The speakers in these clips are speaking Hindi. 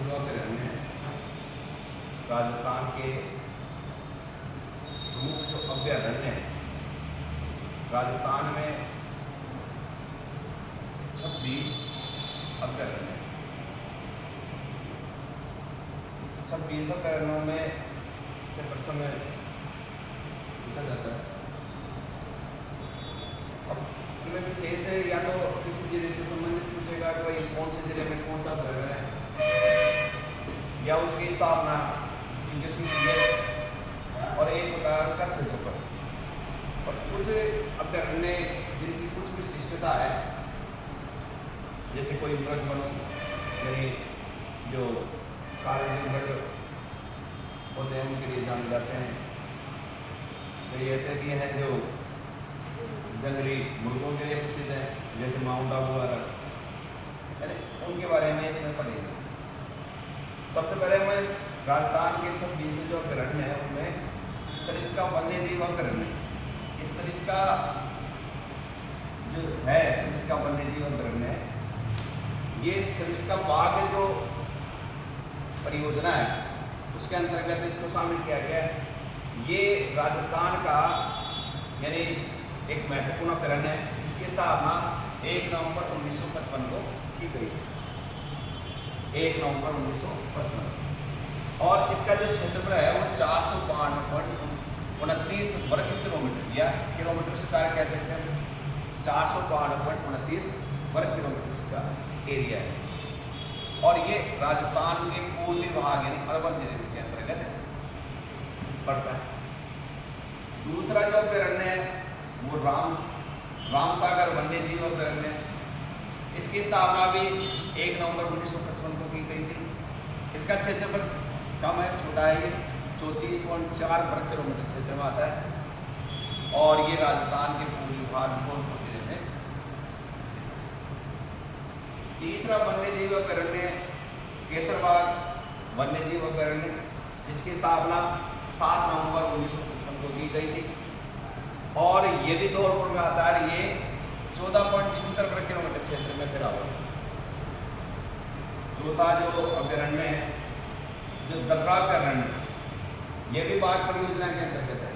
जो अभ्यारण्य है, राजस्थान के प्रमुख जो अभ्यारण्य है, राजस्थान में 26 अभ्यारण्य, 26 अभ्यारण्यों में से प्रश्न में पूछा जाता है। अब इनमें विशेष है, या तो किसी जिले से संबंधित पूछेगा कि भाई कौन से जिले में कौन सा अभ्यारण्य है, या उसकी स्थापना की तिथि है, और एक होता है उसका क्षेत्रफल। और कुछ अभ्यारण्य जिनकी कुछ विशिष्टता है, जैसे कोई मृग वनों यानी जो काले मृग होते हैं उनके लिए जाने जाते हैं। कई ऐसे भी हैं जो जंगली मुर्गों के लिए प्रसिद्ध हैं, जैसे माउंट आबू वाला, उनके बारे में इसमें पढ़ेंगे। सबसे पहले मैं राजस्थान के 26 जो अभ्यारण्य है उनमें सरिस्का वन्य जीव अभ्यारण्य, इस सरिस्का जो है सरिस्का वन्य जीव अभ्यारण्य, ये सरिस्का बाघ जो परियोजना है उसके अंतर्गत इसको शामिल किया गया है। ये राजस्थान का यानी एक महत्वपूर्ण अभ्यारण्य है जिसकी स्थापना 1 नवंबर 1955 को की गई, 1 नवंबर 1955। और इसका जो क्षेत्रफल है वो 452.29 वर्ग किलोमीटर या किलोमीटर स्क्वायर कह सकते हैं, 452.29 वर्ग किलोमीटर का एरिया है। और ये राजस्थान के पूर्वी भाग यानी अर्बन जिले के अंतर्गत पड़ता है। दूसरा जो अभ्यारण्य है वो रामसागर वन्य जीव अभ्यारण्य, इसकी स्थापना भी 1 नवंबर 1955 को की गई थी। इसका क्षेत्रफल कम है, छोटा है, ये 34.4 वर्ग किलोमीटर क्षेत्र में आता है, और ये राजस्थान के पूर्वी भाग गोरखपुर जिले में। तीसरा वन्य जीव अभ्यारण्य केसरबाग वन्य जीव अभ्यारण्य, जिसकी स्थापना 7 नवंबर 1955 को की गई थी, और ये भी धौलपुर में आता है। ये 14.76 वर्ग किलोमीटर क्षेत्र में फैला हुआ है। चौथा जो अभ्यारण्य है जो दर्रा अभ्यारण्य, ये भी बाघ परियोजना के अंतर्गत है।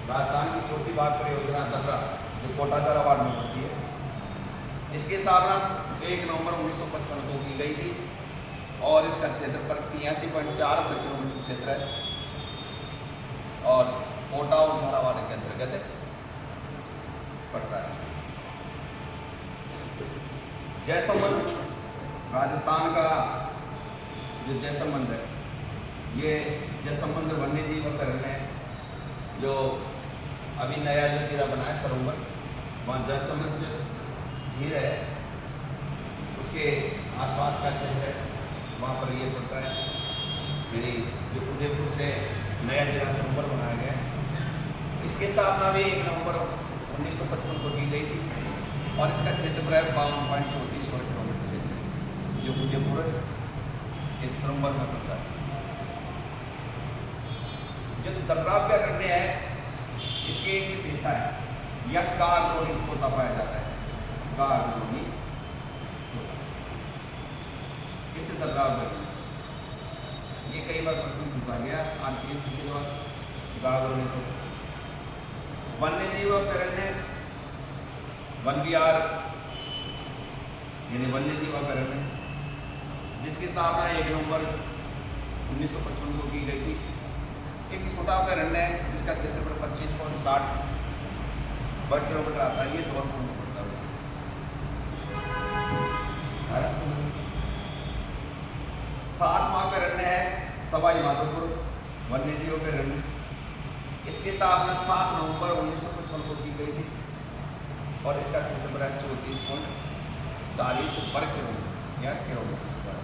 राजस्थान की चौथी बाघ परियोजना दर्रा जो कोटा झालावाड़ में होती है, इसकी स्थापना 1 नवंबर 1955 को की गई थी, और इसका क्षेत्रफल 83.4 वर्ग किलोमीटर क्षेत्र है, और कोटा और झालावाड़ के अंतर्गत पड़ता है। जयसमंद राजस्थान का जो जयसमंद है, ये जयसमंद वन्य जीव अभ्यारण्य है, जो अभी नया जो जिला बना है सरोवर, वहाँ जयसमंद जो झील है उसके आसपास का क्षेत्र है, वहाँ पर ये पड़ता है। मेरी जो उदयपुर से नया जिला सरोवर बनाया गया है, इसकी स्थापना भी 1 नवंबर 1955 को की गई थी, और इसका क्षेत्रफल है 52.34 वर्ग किलोमीटर क्षेत्र, जो उदयपुर एक सरोवर में पड़ता है। जो दर्रा अभ्यारण्य है, इसकी एक विशेषता है, यह गागरोनी तोता पाया जाता है, गागरोनी तोता, इससे दर्रा अभ्यारण्य। ये कई बार प्रश्न पूछा गया आरपीएससी के द्वारा, गागरोनी तोता। वन्य जीव अभ्यारण्य वन विहार यानी वन्य जीव अभ्यारण्य, जिसकी स्थापना 1 नवंबर 1955 को की गई थी। एक छोटा अभ्यारण्य है जिसका क्षेत्रफल 25.60 वर्ग किलोमीटर आता है, ये धौलपुर में पड़ता है। 7वां अभ्यारण्य है सवाई माधोपुर वन्य जीव अभ्यारण्य, इसकी स्थापना 7 नवंबर 1955 को की गई थी, और इसका क्षेत्रफल है 34.40 वर्ग किलोमीटर या किलोमीटर स्क्वायर।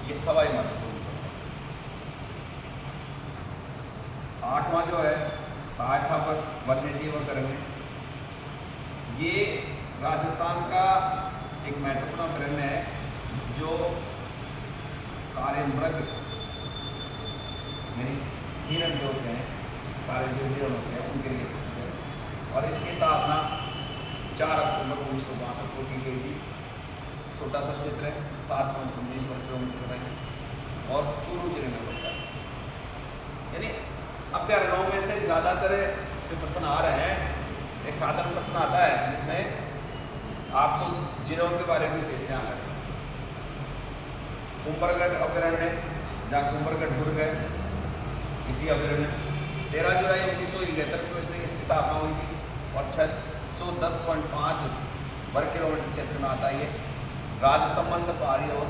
ये सवाई माधोपुर। 8वां जो है ताजसाबर वन्य जीव अभ्यारण्य, ये राजस्थान का एक महत्वपूर्ण अभ्यारण्य है, जो काले मृग यानी हिरण जो होते हैं, काले जो हिरण होते हैं उनके लिए प्रसिद्ध है, और इसकी स्थापना 4 अक्टूबर 1962 को की गई थी, छोटा सा क्षेत्र है, 7.19 वर्ग किलोमीटर का है और चूरू जिले में पड़ता है। यानी अभ्यारण्यों में से ज़्यादातर जो प्रश्न आ रहे हैं, एक साधारण प्रश्न आता है जिसमें आपको जिलों के बारे में विशेष ध्यान रखना। कुंभलगढ़ अभ्यारण्य, जहाँ कुंभलगढ़ दुर्ग है, इसी अभ्यारण्य 13 जुलाई 1971 को इसकी स्थापना हुई थी और 610.5 वर्ग किलोमीटर क्षेत्र में आता है ये। राज्य संबंध पहाड़ी और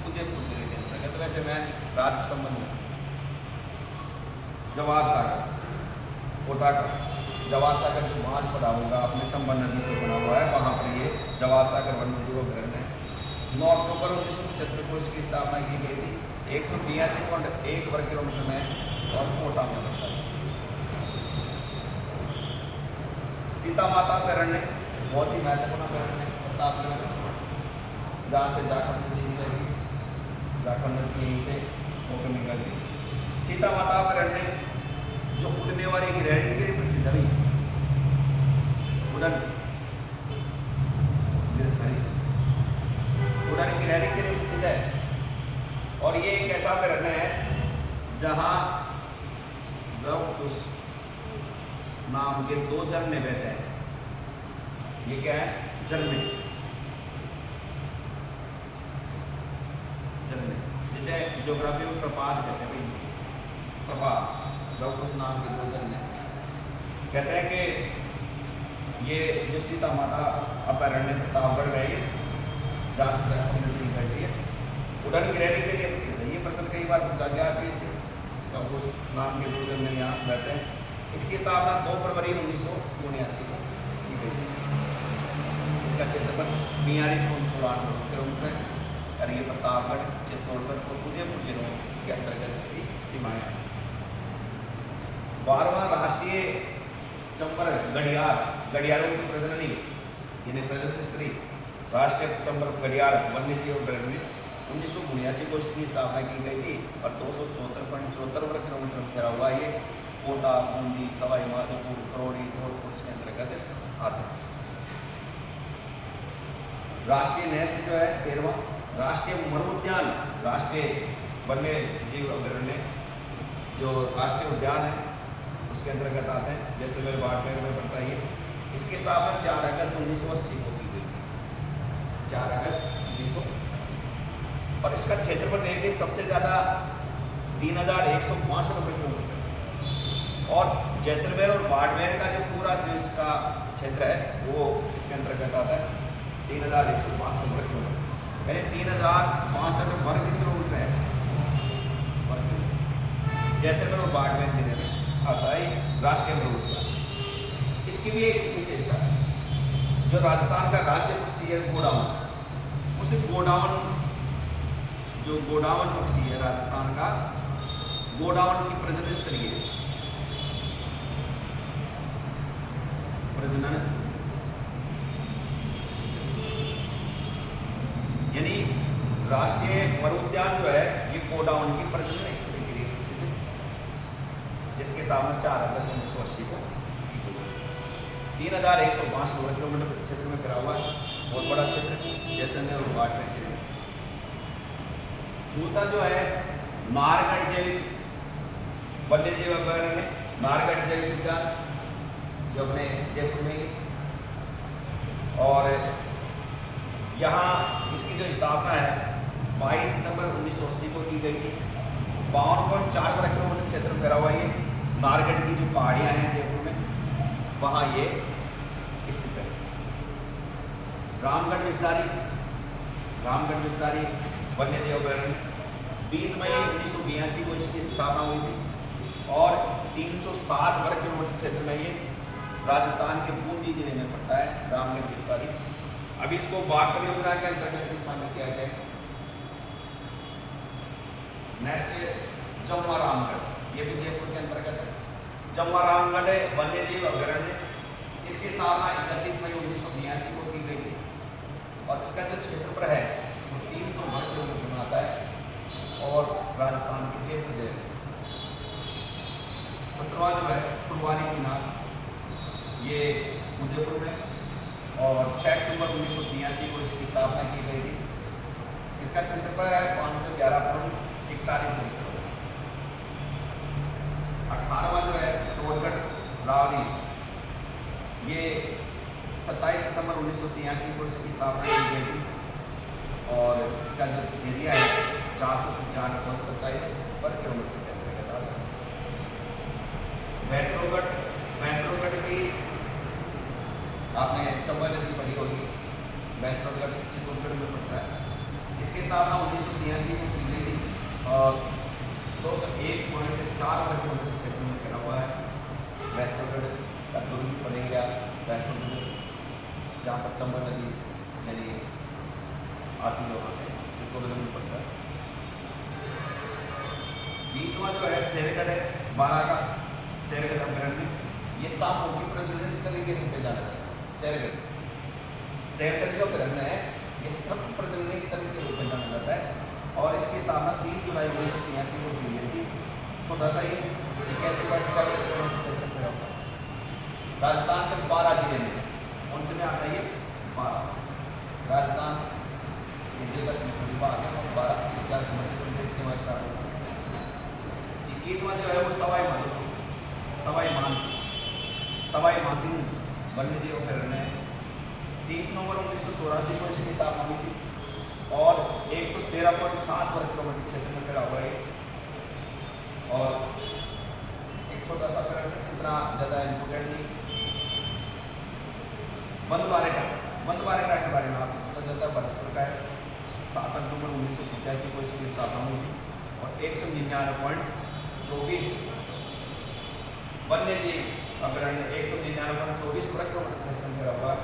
उदयपुर जिले के अंतर्गत। वैसे मैं राज्य संबंध जवाहर सागर कोटा का जवाहर सागर जो बांध पड़ा होगा अपने चंबल नदी पर बना हुआ है, वहाँ पर ये जवाहर सागर वन्यजीव अभ्यारण्य है। 9 अक्टूबर 1975 को इसकी स्थापना की गई थी। 182.1 वर्ग किलोमीटर में और कोटा में पड़ता है। सीता माता अभ्यारण्य बहुत ही महत्वपूर्ण अभ्यारण्य प्रतापगढ़ में, जहाँ से झारखंड नदी निकलती, झारखंड नदी यहीं से होकर निकलती। सीता माता अभ्यारण्य जो उड़ने वाली गिरहरी के लिए प्रसिद्ध है, उड़न गिरहरी के लिए प्रसिद्ध है। और ये एक ऐसा अभ्यारण्य है जहाँ लवकुश नाम के 2 झरने बहते हैं। ये क्या है? झरने, झरने जिसे ज्योग्राफी में प्रपात कहते हैं भाई, प्रपात। लवकुश नाम के 2 झरने कहते हैं कि ये जो सीता माता अभ्यारण्य प्रतापगढ़ है, ये जहाँ से झारखंड नदी निकलती है, उड़न गिरहरी के लिए प्रसिद्ध है। ये प्रश्न कई बार पूछा गया है कि लवकुश नाम के 2 झरने यहाँ बहते हैं। इसकी स्थापना 2 फरवरी 1979 को की गई। इसका क्षेत्रफल 42.94 किलोमीटर है और ये प्रतापगढ़, चित्तौड़गढ़ और उदयपुर जिलों के अंतर्गत इसकी सीमाएं हैं। 12वां राष्ट्रीय चंबल घड़ियालों की प्रजननी यानी प्रजनन स्त्री राष्ट्रीय चंबल घड़ियाल वन्यजीव अभ्यारण्य 1979 को इसकी स्थापना की गई थी और 274.74 वर्ग किलोमीटर में फैला हुआ ये कोटा, बूंदी, सवाई माधोपुर, करौली, धौलपुर के अंतर्गत आते हैं। राष्ट्रीय नेस्ट जो है 13वां राष्ट्रीय मरुद्यान, राष्ट्रीय वन्य जीव अभ्यारण्य जो राष्ट्रीय उद्यान है उसके अंतर्गत आते हैं। जैसलमेर बाड़मेर में पड़ता है। इसकी स्थापना 4 अगस्त 1980 को की गई, 4 अगस्त 1980। और इसका क्षेत्रफल देखिए सबसे ज़्यादा 3162 किलोमीटर और जैसलमेर और बाड़मेर का जो पूरा जो इसका क्षेत्र है वो इसके अंतर्गत आता है 3162 वर्ग किलोमीटर, यानी 3065 वर्ग किलोमीटर है। जैसलमेर और बाड़मेर जिले में आता है राष्ट्रीय मरुद्यान। इसकी भी एक विशेषता है, जो राजस्थान का राज्य पक्षी है गोडावण, उस गोडावण पक्षी है राजस्थान का, गोडावण की प्रजनन स्थली है, प्रजनन यानी राष्ट्रीय मरुद्यान जो है ये गोडावण की प्रजनन स्थली के लिए प्रसिद्ध है, जिसकी स्थापना 4 अगस्त 1980 को 3162 वर्ग किलोमीटर क्षेत्र में फैला हुआ है। बहुत बड़ा क्षेत्र जैसलमेर और बाड़मेर जिले में। चौथा जो है नाहरगढ़ जैविक वन्यजीव अभ्यारण्य, नाहरगढ़ जैविक उद्यान जो अपने जयपुर में ही, और यहाँ इसकी जो स्थापना है 22 सितंबर 1980 को की गई थी। 52.4 वर्ग किलोमीटर क्षेत्र में फैला हुआ ये नाहरगढ़ की जो पहाड़ियाँ हैं जयपुर में, वहाँ ये स्थित है। रामगढ़ विस्तारी वन्यजीव अभ्यारण्य 20 मई 1982 को इसकी स्थापना हुई थी और 307 वर्ग किलोमीटर क्षेत्र में ये राजस्थान के बूंदी जिले में पड़ता है, रामगढ़ विस्तारी। अभी इसको बाघ परियोजना के अंतर्गत भी शामिल किया गया है। नेक्स्ट जम्वा रामगढ़, ये भी जयपुर के अंतर्गत है। जम्वा रामगढ़ वन्यजीव अभ्यारण्य, इसकी स्थापना 31 मई 1982 को की गई थी और इसका जो क्षेत्रफल है वो 300 वर्ग किलोमीटर में आता है और राजस्थान के जयपुर जिले में। 17वां जो है फुलवारी मीनार, ये उदयपुर में और 6 अक्टूबर 1983 को इसकी स्थापना की गई थी इसका क्षेत्रफल है 511.41 मीटर। 18वां जो है टोडगढ़ रावरी, ये 27 सितंबर 1983 को इसकी स्थापना की गई थी और इसका जो एरिया है 495.27 वर्ग किलोमीटर के अंतर्गत आता है। भैंसरोगढ़ की आपने चंबल नदी पढ़ी होगी, भैंसरोगढ़ चित्तौड़गढ़ में पड़ता है। इसकी स्थापना 1983 में की गई थी और 201.4 वर्ग किलोमीटर क्षेत्र में फैला हुआ है। भैंसरोगढ़ का दुर्ग बनेगा भैंसरोगढ़, जहाँ पर चंबल नदी यानी आती है, वहाँ से चित्तौड़गढ़ में पड़ता है। 20वां जो है शेरगढ़ है, 12 का शेरगढ़ अभयारण्य, ये सामूहिक प्रजनन स्थल के रूप में जाना जाता है। शेरगढ़ जो अभयारण्य है ये सब प्रजनन स्थल के रूप में जाना जाता है और इसकी स्थापना 30 जुलाई 1983 को की गई थी। छोटा सा ये 81.6 किलोमीटर क्षेत्र में होगा। राजस्थान के 12 जिले में, उनसे में आता है 12 राजस्थान जो दक्षिण पूर्वी भाग है, 12 से मध्य प्रदेश के वहाँ स्टार्ट होगा। 21वां जो है वो सवाई मानसिंह वन्य जीव अभयारण्य है। 30 नवंबर 1984 को इसकी स्थापना हुई थी और 113.7 वर्ग किलोमीटर क्षेत्र में फैला हुआ है और एक छोटा सा अभयारण्य, इतना ज़्यादा इम्पोर्टेंट नहीं। बंदबारेटा के बारे में आपसे पूछा जाता है, भरतपुर का है। 7 अक्टूबर 1985 को इसकी स्थापना हुई थी और 199.24 वन्य जीव अभयारण्य 199.24 वर्ग किलोमीटर क्षेत्र में फैला हुआ है।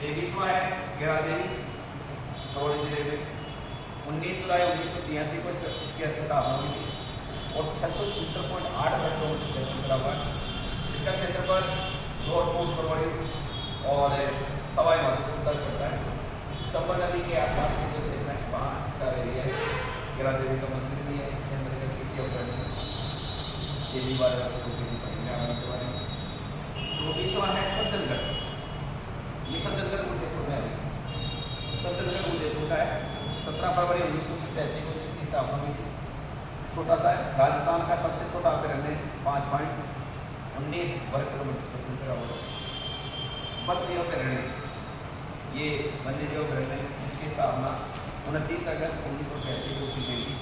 23वां है गिरादेवी, करौली जिले में। 19 जुलाई 1983 को इसकी स्थापना हुई थी और 676.8 वर्ग किलोमीटर क्षेत्र में फैला हुआ है। इसका क्षेत्रफल धौलपुर, करौली और सवाई माधोपुर तक पड़ता है। चंबल नदी के आसपास के जो क्षेत्र है वहाँ इसका एरिया है। गिरादेवी का मंदिर भी है इसके अंदर किसी अभयारण्य में, ये भी बारे में के बारे में। 24वां है सज्जनगढ़, ये सज्जनगढ़ उदयपुर में है। सज्जनगढ़ उदयपुर का है। 17 फरवरी 1987 को इसकी स्थापना हुई थी। छोटा सा है, राजस्थान का सबसे छोटा अभयारण्य 5.19 वर्ग किलोमीटर क्षेत्र में होगा। बस्ती अभयारण्य, ये वन्य जीव अभयारण्य, इसकी स्थापना 29 अगस्त 1988 को की गई थी।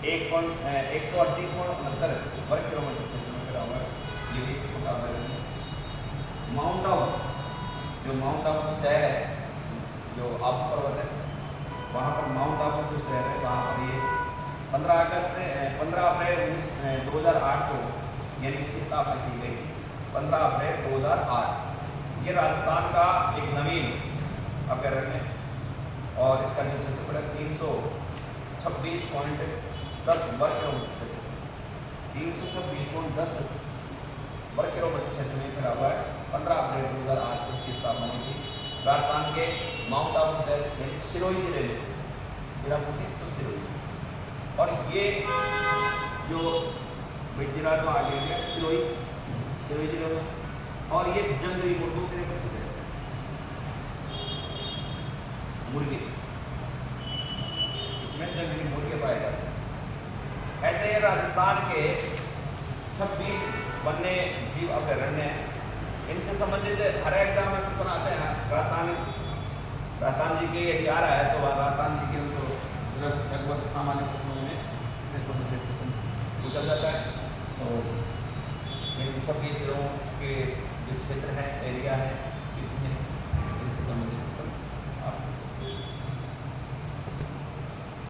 138.69 वर्ग किलोमीटर क्षेत्र में फैला हुआ है। ये भी छोटा अभयारण्य। माउंट आबू शहर है, जो आबू पर्वत है, वहाँ पर माउंट आबू जो शहर है वहाँ पर ये 15 अप्रैल 2008 को यानी इसकी स्थापना की गई थी। 15 अप्रैल 2008। ये राजस्थान का एक नवीन अभयारण्य और इसका जो क्षेत्रफल है 326.10 वर्ग किलोमीटर क्षेत्र, 326.10 वर्ग किलोमीटर क्षेत्र में फैला हुआ है। 15 अप्रैल 2008 को इसकी स्थापना हुई थी। राजस्थान के माउंट आबू शहर सिरोही जिले में, जिला पूछे तो सिरोही। और ये जो जिला जो आगे है सिरोही जिले में, और ये जंगली मुर्गों के लिए प्रसिद्ध है। मुर्गे, इसमें जंगली मुर्गे पाए जाते हैं। ऐसे ही राजस्थान के 26 वन्य जीव अभयारण्य हैं। इनसे संबंधित हर एग्जाम में प्रश्न आते हैं। राजस्थान जी के यदि आ रहा है तो राजस्थान जी के तो लगभग सामान्य प्रश्नों में इससे संबंधित प्रश्न पूछा जाता है। तो इन 26 जिलों के जो क्षेत्र हैं, एरिया